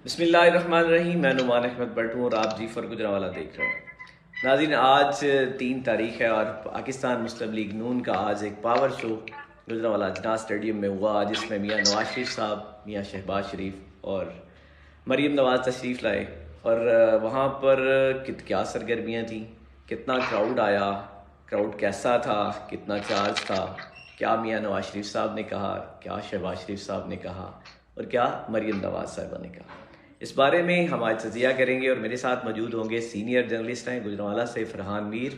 بسم اللہ الرحمن الرحیم. میں نعمان احمد بٹ ہوں اور آپ جعفر گجرانوالہ دیکھ رہے ہیں. ناظرین، آج 3 تاریخ ہے اور پاکستان مسلم لیگ نون کا آج ایک پاور شو گجرانوالہ اجنا اسٹیڈیم میں ہوا، جس میں میاں نواز شریف صاحب، میاں شہباز شریف اور مریم نواز تشریف لائے. اور وہاں پر کیا سرگرمیاں تھیں، کتنا کراؤڈ آیا، کراؤڈ کیسا تھا، کتنا چارج تھا، کیا میاں نواز شریف صاحب نے کہا، کیا شہباز شریف صاحب نے کہا اور کیا مریم نواز صاحبہ نے کہا، اس بارے میں ہم آج تجزیہ کریں گے. اور میرے ساتھ موجود ہوں گے سینئر جرنلسٹ ہیں گجرانوالہ سے فرحان میر.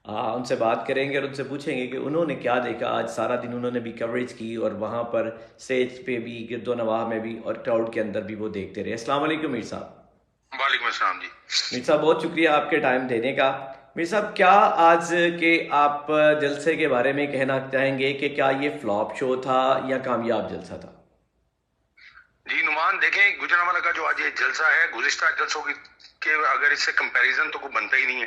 ان سے بات کریں گے اور ان سے پوچھیں گے کہ انہوں نے کیا دیکھا. آج سارا دن انہوں نے بھی کوریج کی اور وہاں پر اسٹیج پہ بھی، گرد و نواح میں بھی اور کراؤڈ کے اندر بھی وہ دیکھتے رہے. السلام علیکم میر صاحب. وعلیکم السلام جی. میر صاحب بہت شکریہ آپ کے ٹائم دینے کا. میر صاحب، کیا آج کے آپ جلسے کے بارے میں کہنا چاہیں گے کہ کیا یہ فلاپ شو تھا یا کامیاب جلسہ تھا؟ جی نعمان، دیکھیں گجرانوالہ کا جو آج یہ جلسہ ہے، گزشتہ جلسوں کے اگر اس سے کمپیریزن تو کوئی بنتا ہی نہیں ہے.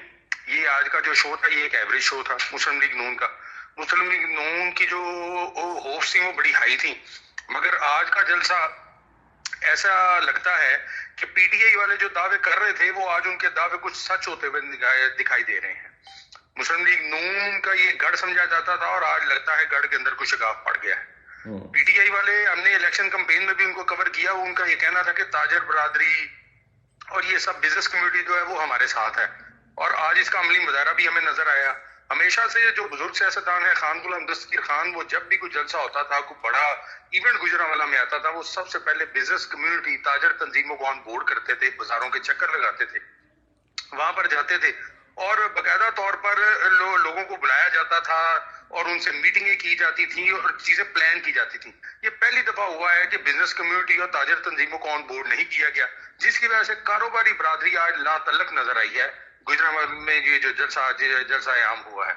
یہ آج کا جو شو تھا یہ ایک ایوریج شو تھا مسلم لیگ نون کا. مسلم لیگ نون کی جو ہوپس تھیں وہ بڑی ہائی تھیں، مگر آج کا جلسہ ایسا لگتا ہے کہ پی ٹی آئی والے جو دعوے کر رہے تھے وہ آج ان کے دعوے کچھ سچ ہوتے ہوئے دکھائی دے رہے ہیں. مسلم لیگ نون کا یہ گڑھ سمجھا جاتا تھا اور آج لگتا ہے گڑھ کے اندر کچھ شگاف پڑ گیا ہے. پی ٹی آئی والے، ہم نے الیکشن کمپین میں بھی ان کو کور کیا، ان کا یہ کہنا تھا کہ تاجر برادری اور یہ سب بزنس کمیونٹی جو ہے وہ ہمارے ساتھ ہے، اور آج اس کا عملی مظاہرہ بھی ہمیں نظر آیا. ہمیشہ سے جو بزرگ سیاستدان ہے، خان غلام دستگیر خان، وہ جب بھی کوئی جلسہ ہوتا تھا، کوئی بڑا ایونٹ گجرانوالہ میں آتا تھا، وہ سب سے پہلے بزنس کمیونٹی، تاجر تنظیموں کو آن بورڈ کرتے تھے، بازاروں کے چکر لگاتے تھے، وہاں پر جاتے تھے اور باقاعدہ طور پر لوگوں کو بلایا جاتا تھا اور ان سے میٹنگیں کی جاتی تھیں اور چیزیں پلان کی جاتی تھیں. یہ پہلی دفعہ ہوا ہے کہ بزنس کمیونٹی اور تاجر تنظیموں کو آن بورڈ نہیں کیا گیا، جس کی وجہ سے کاروباری برادری آج لا تعلق نظر آئی ہے. گجرانوالہ میں یہ جو جلسہ عام ہوا ہے.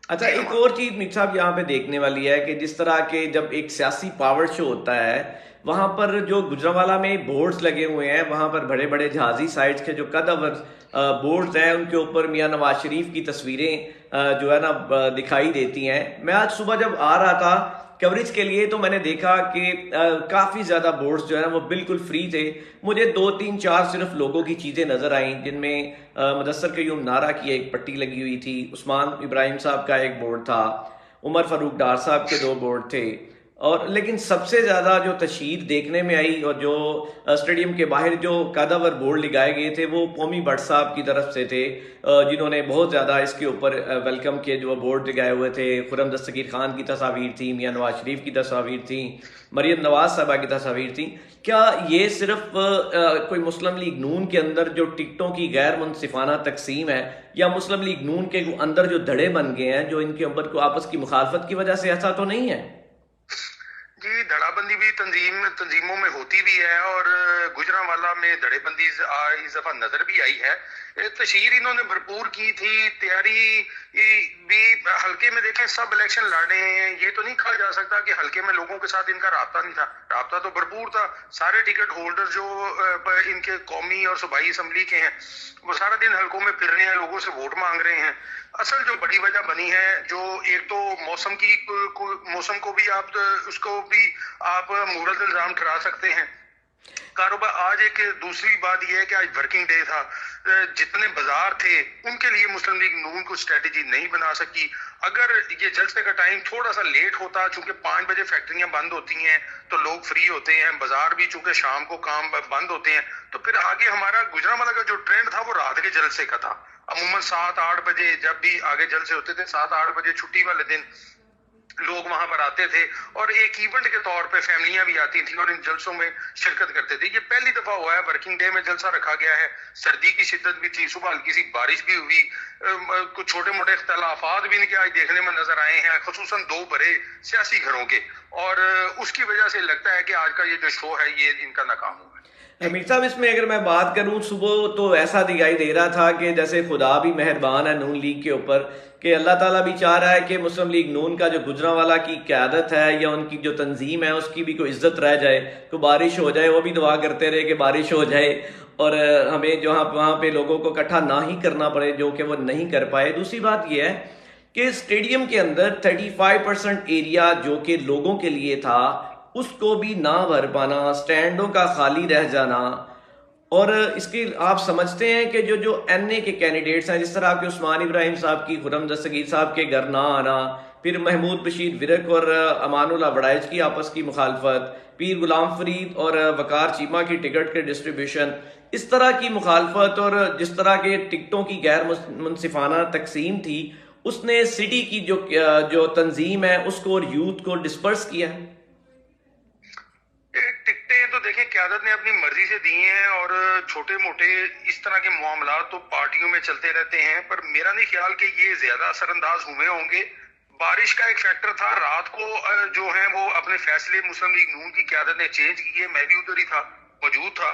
اچھا، ایک اور چیز میر صاحب یہاں پہ دیکھنے والی ہے کہ جس طرح کے جب ایک سیاسی پاور شو ہوتا ہے، وہاں پر جو گجرانوالہ میں بورڈز لگے ہوئے ہیں، وہاں پر بڑے بڑے جہازی سائٹس کے جو قدور بورڈز ہیں، ان کے اوپر میاں نواز شریف کی تصویریں جو ہے نا دکھائی دیتی ہیں. میں آج صبح جب آ رہا تھا کوریج کے لیے تو میں نے دیکھا کہ کافی زیادہ بورڈز جو ہے نا وہ بالکل فری تھے. مجھے 2 3 4 صرف لوگوں کی چیزیں نظر آئیں، جن میں مدثر قیوم نارا کی ایک پٹی لگی ہوئی تھی، عثمان ابراہیم صاحب کا ایک بورڈ تھا، عمر فاروق ڈار صاحب کے 2 بورڈ تھے. اور لیکن سب سے زیادہ جو تشہیر دیکھنے میں آئی اور جو اسٹیڈیم کے باہر جو قدور بورڈ لگائے گئے تھے وہ قومی بٹ صاحب کی طرف سے تھے، جنہوں نے بہت زیادہ اس کے اوپر ویلکم کے جو بورڈ لگائے ہوئے تھے. خرم دستگیر خان کی تصاویر تھیں، میاں نواز شریف کی تصاویر تھیں، مریم نواز صاحبہ کی تصاویر تھیں. کیا یہ صرف کوئی مسلم لیگ نون کے اندر جو ٹکٹوں کی غیر منصفانہ تقسیم ہے، یا مسلم لیگ نون کے اندر جو دھڑے بن گئے ہیں جو ان کے اوپر کو آپس کی مخالفت کی وجہ سے، ایسا تو نہیں ہے؟ جی، دھڑا بندی بھی تنظیموں میں ہوتی بھی ہے اور گجرانوالہ میں دھڑے بندی اس دفعہ نظر بھی آئی ہے. تشہیر انہوں نے بھرپور کی تھی، تیاری بھی. حلقے میں دیکھیں سب الیکشن لڑ رہے ہیں، یہ تو نہیں کہا جا سکتا کہ حلقے میں لوگوں کے ساتھ ان کا رابطہ نہیں تھا. رابطہ تو بھرپور تھا. سارے ٹکٹ ہولڈر جو ان کے قومی اور صوبائی اسمبلی کے ہیں وہ سارا دن حلقوں میں پھر رہے ہیں، لوگوں سے ووٹ مانگ رہے ہیں. اصل جو بڑی وجہ بنی ہے، جو ایک تو موسم کو بھی آپ اس کو بھی آپ مورد الزام ٹھہرا سکتے ہیں. کاروبار آج ایک دوسری بات یہ ہے کہ آج ورکنگ ڈے تھا، جتنے بازار تھے ان کے لیے مسلم لیگ نون کو اسٹریٹجی نہیں بنا سکی. اگر یہ جلسے کا ٹائم تھوڑا سا لیٹ ہوتا، چونکہ 5 بجے فیکٹریاں بند ہوتی ہیں تو لوگ فری ہوتے ہیں، بازار بھی چونکہ شام کو کام بند ہوتے ہیں، تو پھر آگے ہمارا گجرانوالہ کا جو ٹرینڈ تھا وہ رات کے جلسے کا تھا. عموماً 7 8 بجے جب بھی آگے جلسے ہوتے تھے، 7 8 بجے چھٹی والے دن لوگ وہاں پر آتے تھے اور ایک ایونٹ کے طور پہ فیملیاں بھی آتی تھیں اور ان جلسوں میں شرکت کرتے تھے. یہ پہلی دفعہ ہوا ہے ورکنگ ڈے میں جلسہ رکھا گیا ہے. سردی کی شدت بھی تھی، صبح ہلکی سی بارش بھی ہوئی، کچھ چھوٹے موٹے اختلافات بھی ان کے آج دیکھنے میں نظر آئے ہیں، خصوصاً 2 بڑے سیاسی گھروں کے، اور اس کی وجہ سے لگتا ہے کہ آج کا یہ جو شو ہے یہ ان کا ناکام ہوا ہے. میر صاحب، اس میں اگر میں بات کروں، صبح تو ایسا دکھائی دے رہا تھا کہ جیسے خدا بھی مہربان ہے نون لیگ کے اوپر، کہ اللہ تعالیٰ بھی چاہ رہا ہے کہ مسلم لیگ نون کا جو گجرانوالہ کی قیادت ہے یا ان کی جو تنظیم ہے اس کی بھی کوئی عزت رہ جائے، کوئی بارش ہو جائے. وہ بھی دعا کرتے رہے کہ بارش ہو جائے اور ہمیں جو وہاں پہ لوگوں کو اکٹھا نہ ہی کرنا پڑے، جو کہ وہ نہیں کر پائے. دوسری بات یہ ہے کہ اسٹیڈیم کے اندر 35% ایریا جو کہ لوگوں کے لیے تھا، اس کو بھی نہ بھر پانا، سٹینڈوں کا خالی رہ جانا، اور اس کے آپ سمجھتے ہیں کہ جو این اے کے کینڈیڈیٹس ہیں، جس طرح آپ کے عثمان ابراہیم صاحب کی، خرم دستگیر صاحب کے گھر نہ آنا، پھر محمود بشیر ورک اور امان اللہ وڑائچ کی آپس کی مخالفت، پیر غلام فرید اور وقار چیمہ کی ٹکٹ کے ڈسٹریبیوشن، اس طرح کی مخالفت، اور جس طرح کے ٹکٹوں کی غیر منصفانہ تقسیم تھی، اس نے سٹی کی جو تنظیم ہے اس کو اور یوتھ کو ڈسپرس کیا ہے۔ ٹکٹیں تو دیکھیں قیادت نے اپنی مرضی سے دی ہیں، اور چھوٹے موٹے اس طرح کے معاملات تو پارٹیوں میں چلتے رہتے ہیں، پر میرا نہیں خیال کہ یہ زیادہ اثر انداز ہوئے ہوں گے۔ بارش کا ایک فیکٹر تھا، رات کو جو ہیں وہ اپنے فیصلے مسلم لیگ نون کی قیادت نے چینج کیے، میں بھی ادھر ہی تھا، موجود تھا،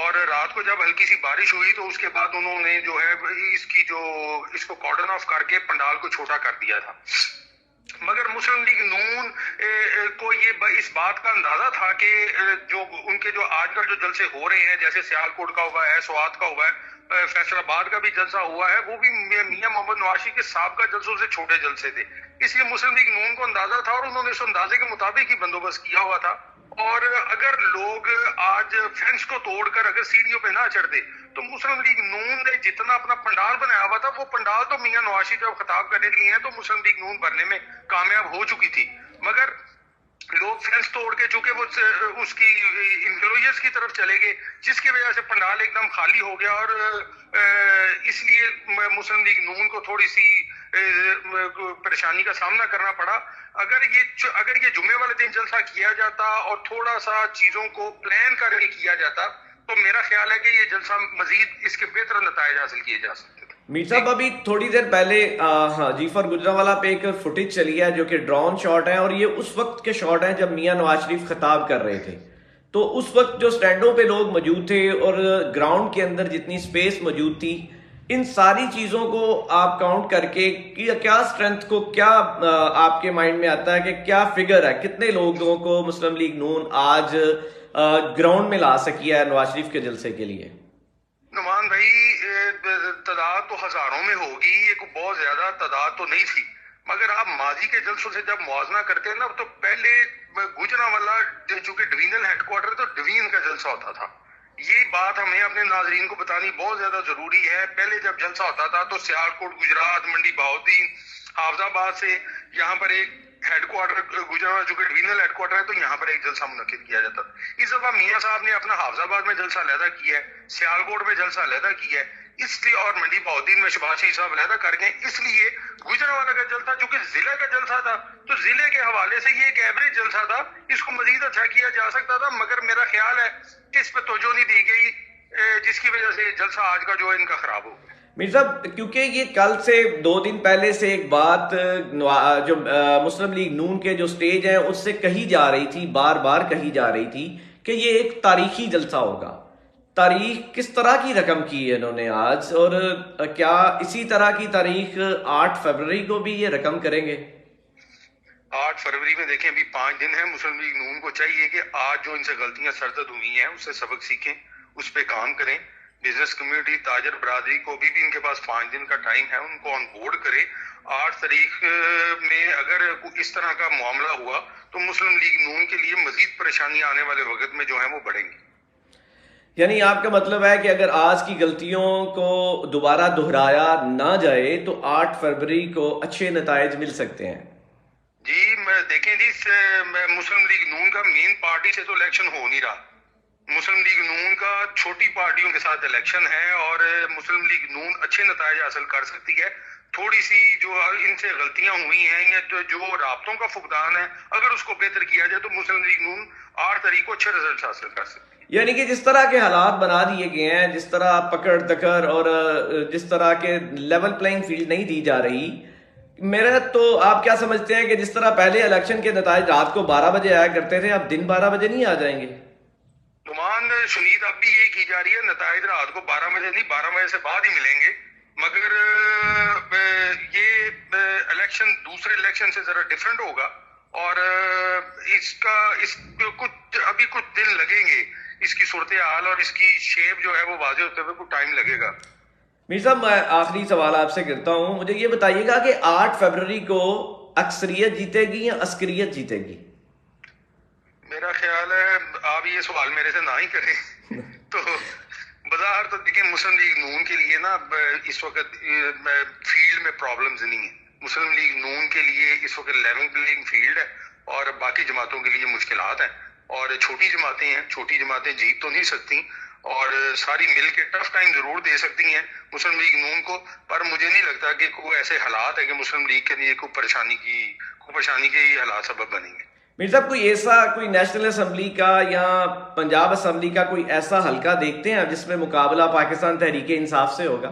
اور رات کو جب ہلکی سی بارش ہوئی تو اس کے بعد انہوں نے جو ہے اس کو کارڈن آف کر کے پنڈال کو چھوٹا کر دیا تھا۔ مگر مسلم لیگ نون کو یہ اس بات کا اندازہ تھا کہ جو ان کے جو آج کل جو جلسے ہو رہے ہیں، جیسے سیالکوٹ کا ہوا ہے، سوات کا ہوا ہے، فیصل آباد کا بھی جلسہ ہوا ہے، وہ بھی میاں محمد نواز شریف کے سابقہ جلسوں سے چھوٹے جلسے تھے، اس لیے مسلم لیگ نون کو اندازہ تھا اور انہوں نے اس اندازے کے مطابق ہی بندوبست کیا ہوا تھا۔ اور اگر لوگ آج فینس کو توڑ کر اگر سیڑھیوں پہ نہ چڑھتے تو مسلم لیگ نون نے جتنا اپنا پنڈال بنایا ہوا تھا، وہ پنڈال تو میاں نواز شریف جب خطاب کرنے لیے ہیں تو مسلم لیگ نون بھرنے میں کامیاب ہو چکی تھی، مگر لوگ فینس توڑ کے چونکہ وہ اس کی انفلوئنس کی طرف چلے گئے، جس کی وجہ سے پنڈال ایک دم خالی ہو گیا، اور اس لیے مسلم لیگ نون کو تھوڑی سی پریشانی کا سامنا کرنا پڑا۔ اگر یہ جمعے والے دن جلسہ کیا جاتا اور تھوڑا سا چیزوں کو پلان کر کے کیا جاتا تو میرا خیال ہے کہ یہ جلسہ مزید اس کے بہتر نتائج حاصل کیے جا سکتے تھے۔ میر صاحب ابھی تھوڑی دیر پہلے جعفر گجرانوالہ پہ ایک فوٹیج چلی ہے جو کہ ڈرون شاٹ ہے، اور یہ اس وقت کے شاٹ ہیں جب میاں نواز شریف خطاب کر رہے تھے، تو اس وقت جو سٹینڈوں پہ لوگ موجود تھے اور گراؤنڈ کے اندر جتنی سپیس موجود تھی، ان ساری چیزوں کو آپ کاؤنٹ کر کے کیا اسٹرینتھ کو کیا آپ کے مائنڈ میں آتا ہے کہ کیا فگر ہے، کتنے لوگوں کو مسلم لیگ نون آج گراؤنڈ میں لا سکی ہے نواز شریف کے جلسے کے لیے؟ نعمان بھائی، تعداد تو ہزاروں میں ہوگی، یہ کوئی بہت زیادہ تعداد تو نہیں تھی، مگر آپ ماضی کے جلسوں سے جب موازنہ کرتے ہیں نا، تو پہلے گوجرانوالہ چونکہ ڈویژنل ہیڈ کوارٹر تو ڈویژن کا جلسہ ہوتا تھا، یہ بات ہمیں اپنے ناظرین کو بتانی بہت زیادہ ضروری ہے۔ پہلے جب جلسہ ہوتا تھا تو سیالکوٹ، گجرات، منڈی بہاؤدین، حافظ آباد سے یہاں پر ایک ہیڈ کوارٹر گجرات جو کہ ڈویژنل ہیڈ کوارٹر ہے، تو یہاں پر ایک جلسہ منعقد کیا جاتا تھا۔ اس دفعہ میاں صاحب نے اپنا حافظ آباد میں جلسہ علیحدہ کیا ہے، سیالکوٹ میں جلسہ علیحدہ کیا ہے، اس لیے، اور منڈی بہاؤدین میں شہباز شریف صاحب علیحدہ کر گئے، اس لیے گجرانوالہ کا جلسہ جو کہ ضلع کا جلسہ تھا تو ضلع کے حوالے سے یہ ایک ایوریج جلسہ تھا، اس کو مزید اچھا کیا جا سکتا تھا، مگر میرا خیال ہے کہ اس پہ توجہ نہیں دی گئی، جس کی وجہ سے جلسہ آج کا جو ہے ان کا خراب ہو گیا۔ میر صاحب کیونکہ یہ کل سے 2 دن پہلے سے ایک بات جو مسلم لیگ نون کے جو سٹیج ہیں اس سے کہی جا رہی تھی، بار بار کہی جا رہی تھی کہ یہ ایک تاریخی جلسہ ہوگا، تاریخ کس طرح کی رقم کی ہے انہوں نے آج، اور کیا اسی طرح کی تاریخ 8 فروری کو بھی یہ رقم کریں گے؟ 8 فروری میں دیکھیں ابھی 5 دن ہیں، مسلم لیگ نون کو چاہیے کہ آج جو ان سے غلطیاں سرزد ہوئی ہیں اس سے سبق سیکھیں، اس پہ کام کریں، بزنس کمیونٹی، تاجر برادری کو بھی ان کے پاس 5 دن کا ٹائم ہے، ان کو آن بورڈ کرے۔ 8 تاریخ میں اگر اس طرح کا معاملہ ہوا تو مسلم لیگ نون کے لیے مزید پریشانی آنے والے وقت میں جو ہیں وہ بڑھیں گی۔ یعنی آپ کا مطلب ہے کہ اگر آج کی غلطیوں کو دوبارہ دہرایا نہ جائے تو 8 فروری کو اچھے نتائج مل سکتے ہیں؟ جی دیکھیں جی، مسلم لیگ نون کا مین پارٹی سے تو الیکشن ہو نہیں رہا، مسلم لیگ نون کا چھوٹی پارٹیوں کے ساتھ الیکشن ہے، اور مسلم لیگ نون اچھے نتائج حاصل کر سکتی ہے۔ تھوڑی سی جو ان سے غلطیاں ہوئی ہیں یا جو رابطوں کا فقدان ہے، اگر اس کو بہتر کیا جائے تو مسلم لیگ نون 8 تاریخ کو اچھے رزلٹ حاصل کر سکتی ہے۔ یعنی کہ جس طرح کے حالات بنا دیے گئے ہیں، جس طرح پکڑ دکڑ اور جس طرح کے لیول پلینگ فیلڈ نہیں دی جا رہی، میرا تو آپ کیا سمجھتے ہیں کہ جس طرح پہلے الیکشن کے نتائج رات کو 12 بجے آیا کرتے تھے، اب دن 12 بجے نہیں آ جائیں گے؟ نعمان شنید اب بھی یہی کی جا رہی ہے، نتائج رات کو 12 بجے نہیں، 12 بجے سے بعد ہی ملیں گے، مگر یہ الیکشن دوسرے الیکشن سے ذرا ڈیفرنٹ ہوگا، اور ابھی کچھ دن لگیں گے اس کی صورتحال اور اس کی شیپ جو ہے وہ واضح ہوتے ہوئے کچھ ٹائم لگے گا۔ میر صاحب میں آخری سوال آپ سے کرتا ہوں، مجھے یہ بتائیے گا کہ 8 فروری کو اکثریت جیتے گی یا عسکریت جیتے گی؟ میرا یہ سوال میرے سے نہ ہی کریں. تو بظاہر تو دیکھیں مسلم لیگ نون کے لیے نا اس وقت فیلڈ میں پرابلمز نہیں ہیں. مسلم لیگ نون کے لیے اس وقت لیول پلینگ فیلڈ ہے اور باقی جماعتوں کے لیے مشکلات ہیں, اور چھوٹی جماعتیں ہیں, چھوٹی جماعتیں جیت تو نہیں سکتی اور ساری مل کے ٹف ٹائم ضرور دے سکتی ہیں مسلم لیگ نون کو, پر مجھے نہیں لگتا کہ کوئی ایسے حالات ہے کہ مسلم لیگ کے لیے کوئی پریشانی کے ہی حالات سبب بنیں گے. میر صاحب کوئی ایسا کوئی نیشنل اسمبلی کا یا پنجاب اسمبلی کا کوئی ایسا حلقہ دیکھتے ہیں جس میں مقابلہ پاکستان تحریک انصاف سے ہوگا؟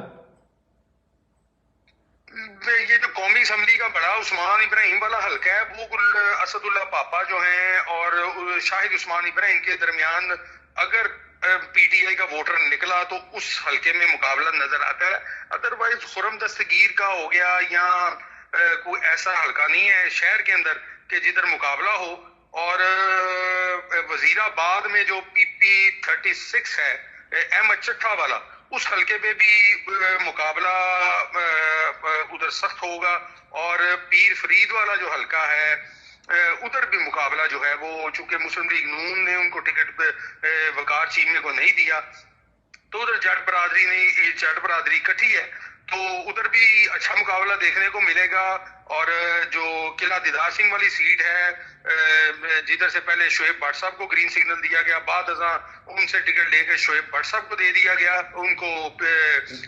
یہ جو قومی اسمبلی کا بڑا عثمان ابراہیم والا حلقہ ہے وہ اسد اللہ پاپا جو ہیں اور شاہد عثمان ابراہیم کے درمیان اگر پی ٹی آئی کا ووٹر نکلا تو اس حلقے میں مقابلہ نظر آتا ہے. ادروائز خرم دستگیر کا ہو گیا یا کوئی ایسا حلقہ نہیں ہے شہر کے اندر کہ جدھر مقابلہ ہو. اور وزیر آباد میں جو پی پی 36 ہے احمد چٹھا والا, اس حلقے پہ بھی مقابلہ ادھر سخت ہوگا. اور پیر فرید والا جو حلقہ ہے ادھر بھی مقابلہ جو ہے وہ چونکہ مسلم لیگ نون نے ان کو ٹکٹ وقار چیمے کو نہیں دیا تو ادھر جٹ برادری اکٹھی ہے تو ادھر بھی اچھا مقابلہ دیکھنے کو ملے گا. اور جو قلعہ دیدار سنگھ والی سیٹ ہے جدھر سے پہلے شعیب بٹ صاحب کو گرین سگنل دیا گیا, بعد ازاں ان سے ٹکٹ لے کے شعیب بٹ صاحب کو دے دیا گیا, ان کو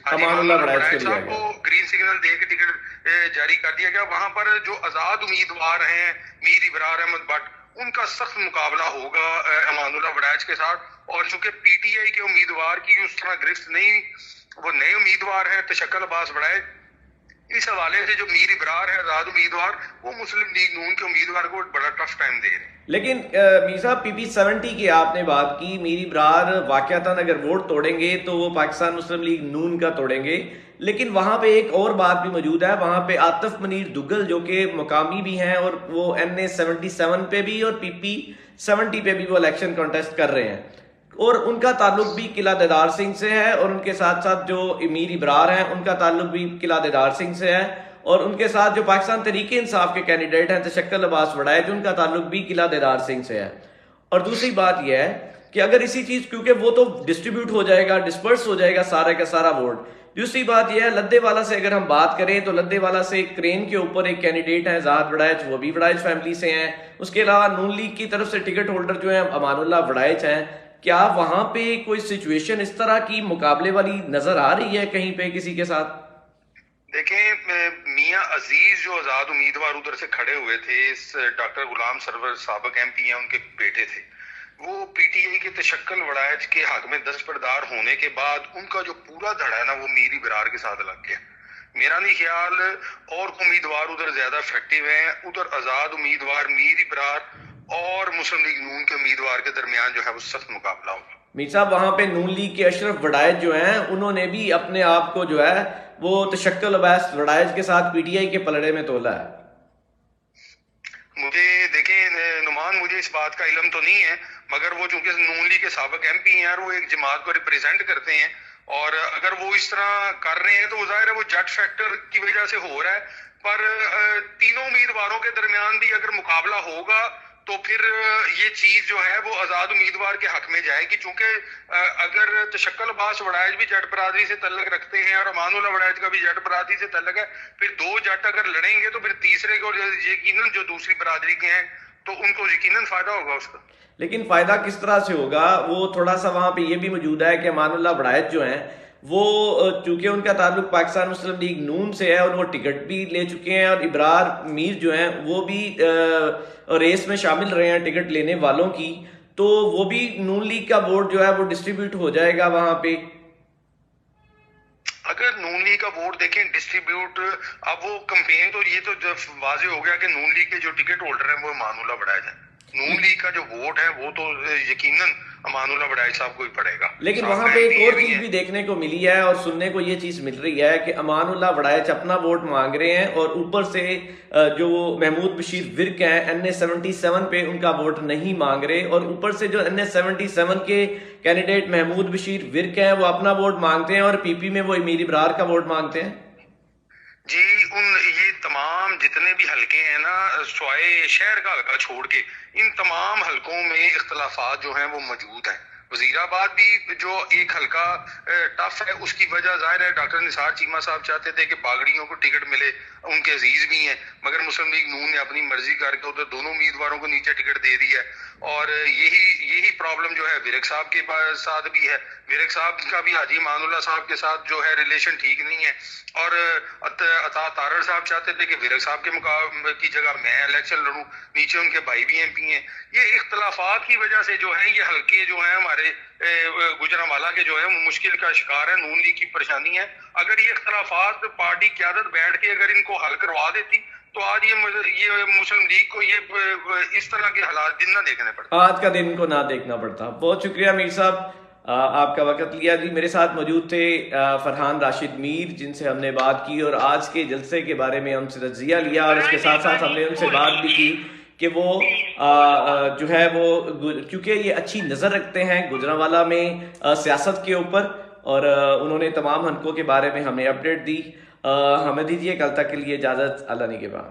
امان اللہ وڑائچ صاحب کو گرین سگنل دے کے ٹکٹ جاری کر دیا گیا. وہاں پر جو آزاد امیدوار ہیں میر ابرار احمد بٹ, ان کا سخت مقابلہ ہوگا امان اللہ وڑائچ کے ساتھ. اور چونکہ پی ٹی آئی کے امیدوار کی اس طرح گرفت نہیں, وہ نئے امیدوار ہیں تشکل عباس وڑائچ, اس حوالے سے جو میر ابرار ہے آزاد امیدوار وہ مسلم لیگ نون کے امیدوار کو بڑا ٹف ٹائم دے رہے ہیں. لیکن میر صاحب پی پی 70 کی آپ نے بات کی, میر ابرار واقعتاً اگر ووٹ توڑیں گے تو وہ پاکستان مسلم لیگ نون کا توڑیں گے, لیکن وہاں پہ ایک اور بات بھی موجود ہے. وہاں پہ عاطف منیر دگل جو کہ مقامی بھی ہیں اور وہ NA 77 پہ بھی اور پی پی 70 پہ بھی وہ الیکشن کنٹیسٹ کر رہے ہیں, اور ان کا تعلق بھی قلعہ دیدار سنگھ سے ہے, اور ان کے ساتھ ساتھ جو امیر ابرار ہیں ان کا تعلق بھی قلعہ دیدار سنگھ سے ہے, اور ان کے ساتھ جو پاکستان تحریک انصاف کے کینڈیڈیٹ ہیں تشکل عباس وڑائچ, ان کا تعلق بھی قلعہ دیدار سنگھ سے ہے. اور دوسری بات یہ ہے کہ اگر اسی چیز, کیونکہ وہ تو ڈسٹریبیوٹ ہو جائے گا, ڈسپرس ہو جائے گا سارا کا سارا ووٹ. دوسری بات یہ ہے لدے والا سے اگر ہم بات کریں تو لدے والا سے کرین کے اوپر ایک کینڈیڈیٹ ہیں زاہد وڑائچ, وہ بھی وڑائچ فیملی سے ہیں. اس کے علاوہ نون لیگ کی طرف سے ٹکٹ ہولڈر جو ہیں امان اللہ وڑائچ ہیں. کیا وہاں پہ کوئی سچویشن اس طرح کی مقابلے والی نظر آ رہی ہے کہیں پہ کسی کے ساتھ؟ دیکھیں میاں عزیز جو آزاد امیدوار ادھر سے کھڑے ہوئے تھے, ڈاکٹر غلام سرور سابق MP ہیں, ان کے بیٹے تھے, وہ پی ٹی آئی کے تشکل وڑائچ کے حق میں دستبردار ہونے کے بعد ان کا جو پورا دھڑا ہے نا وہ میر ابرار کے ساتھ لگ گیا. میرا نہیں خیال اور امیدوار ادھر زیادہ افیکٹو ہیں. ادھر آزاد امیدوار میر ابرار اور مسلم لیگ نون کے امیدوار کے درمیان جو ہے وہ سخت مقابلہ ہوگا. میر صاحب وہاں پہ نون لیگ کے اشرف وڑائچ جو ہیں انہوں نے بھی اپنے آپ کو جو ہے وہ تشکل عباس وڑائچ کے ساتھ پی ٹی آئی کے پلڑے میں تولا ہے. مجھے دیکھیں نعمان, مجھے اس بات کا علم تو نہیں ہے, مگر وہ چونکہ نون لیگ کے سابق MP ہیں اور وہ ایک جماعت کو ریپرزینٹ کرتے ہیں, اور اگر وہ اس طرح کر رہے ہیں تو ظاہر ہے وہ جٹ فیکٹر کی وجہ سے ہو رہا ہے. پر تینوں امیدواروں کے درمیان بھی اگر مقابلہ ہوگا تو پھر یہ چیز جو ہے وہ آزاد امیدوار کے حق میں جائے گی, چونکہ اگر تشکل عباس وڑائچ بھی جٹ برادری سے تعلق رکھتے ہیں اور امان اللہ وڑائچ کا بھی جٹ برادری سے تعلق ہے, پھر دو جٹ اگر لڑیں گے تو پھر تیسرے کو یقیناً جو دوسری برادری کے ہیں تو ان کو یقیناً فائدہ ہوگا اس کا. لیکن فائدہ کس طرح سے ہوگا؟ وہ تھوڑا سا وہاں پہ یہ بھی موجود ہے کہ امان اللہ وڑائچ جو ہیں وہ چونکہ ان کا تعلق پاکستان مسلم لیگ نون سے ہے اور وہ ٹکٹ بھی لے چکے ہیں, اور ابرار میر جو ہیں وہ بھی ریس میں شامل رہے ہیں ٹکٹ لینے والوں کی, تو وہ بھی نون لیگ کا ووٹ جو ہے وہ ڈسٹریبیوٹ ہو جائے گا وہاں پہ. اگر نون لیگ کا ووٹ دیکھیں ڈسٹریبیوٹ, اب وہ کمپین تو یہ تو واضح ہو گیا کہ نون لیگ کے جو ٹکٹ ہولڈر ہیں وہ امان اللہ وڑائچ ہیں. نون لیگ کا جو ووٹ ہے وہ تو یقیناً امان اللہ وڑائچ صاحب کو ہی پڑے گا. لیکن وہاں پہ ایک اور چیز بھی دیکھنے کو ملی ہے اور سننے کو یہ چیز مل رہی ہے کہ امان اللہ وڑائچ اپنا ووٹ مانگ رہے ہیں اور اوپر سے جو محمود بشیر ورک ہیں NA 77 پہ ان کا ووٹ نہیں مانگ رہے, اور اوپر سے جو NA 77 کے کینڈیڈیٹ محمود بشیر ورک ہیں وہ اپنا ووٹ مانگتے ہیں اور پی پی میں وہ امیر ابرار کا ووٹ مانگتے ہیں. جی یہ تمام جتنے بھی حلقے ہیں نا سوائے شہر کا حلقہ چھوڑ کے ان تمام حلقوں میں اختلافات جو ہیں وہ موجود ہیں. وزیر آباد بھی جو ایک حلقہ ٹف ہے اس کی وجہ ظاہر ہے ڈاکٹر نثار چیمہ صاحب چاہتے تھے کہ باگڑیوں کو ٹکٹ ملے, ان کے عزیز بھی ہیں, مگر مسلم لیگ نون نے اپنی مرضی کر کے ادھر دونوں امیدواروں کو نیچے ٹکٹ دے دی ہے. اور یہی پرابلم جو ہے ورک صاحب کے ساتھ بھی ہے. ورک صاحب کا بھی حاجی امان اللہ صاحب کے ساتھ جو ہے ریلیشن ٹھیک نہیں ہے, اور عطا تارڑ صاحب چاہتے تھے کہ ورک صاحب کی جگہ میں الیکشن لڑوں, نیچے ان کے بھائی بھی ایم پی ہیں. یہ اختلافات کی وجہ سے جو ہے یہ حلقے جو ہیں ہمارے گوجرانوالہ کے جو ہے وہ مشکل کا شکار ہے. نون لیگ کی پریشانی ہے. اگر یہ اختلافات پارٹی قیادت بیٹھ کے اگر ان کو حل کروا دیتی تو آج یہ مسلم لیگ کو یہ اس طرح کے حالات دن نہ دیکھنے پڑتے, آج کا دن کو نہ دیکھنا پڑتا. بہت شکریہ میر صاحب, آپ کا وقت لیا. جی میرے ساتھ موجود تھے فرحان راشد میر, جن سے ہم نے بات کی اور آج کے جلسے کے بارے میں ہم سے تجزیہ لیا, اور اس کے ساتھ ساتھ ہم نے ان سے بات بھی کی کہ وہ جو ہے وہ کیونکہ یہ اچھی نظر رکھتے ہیں گوجرانوالہ میں سیاست کے اوپر, اور انہوں نے تمام حلقوں کے بارے میں ہمیں اپڈیٹ دی. ہمیں دیجیے کل تک کے لیے اجازت. اللہ نگہبان.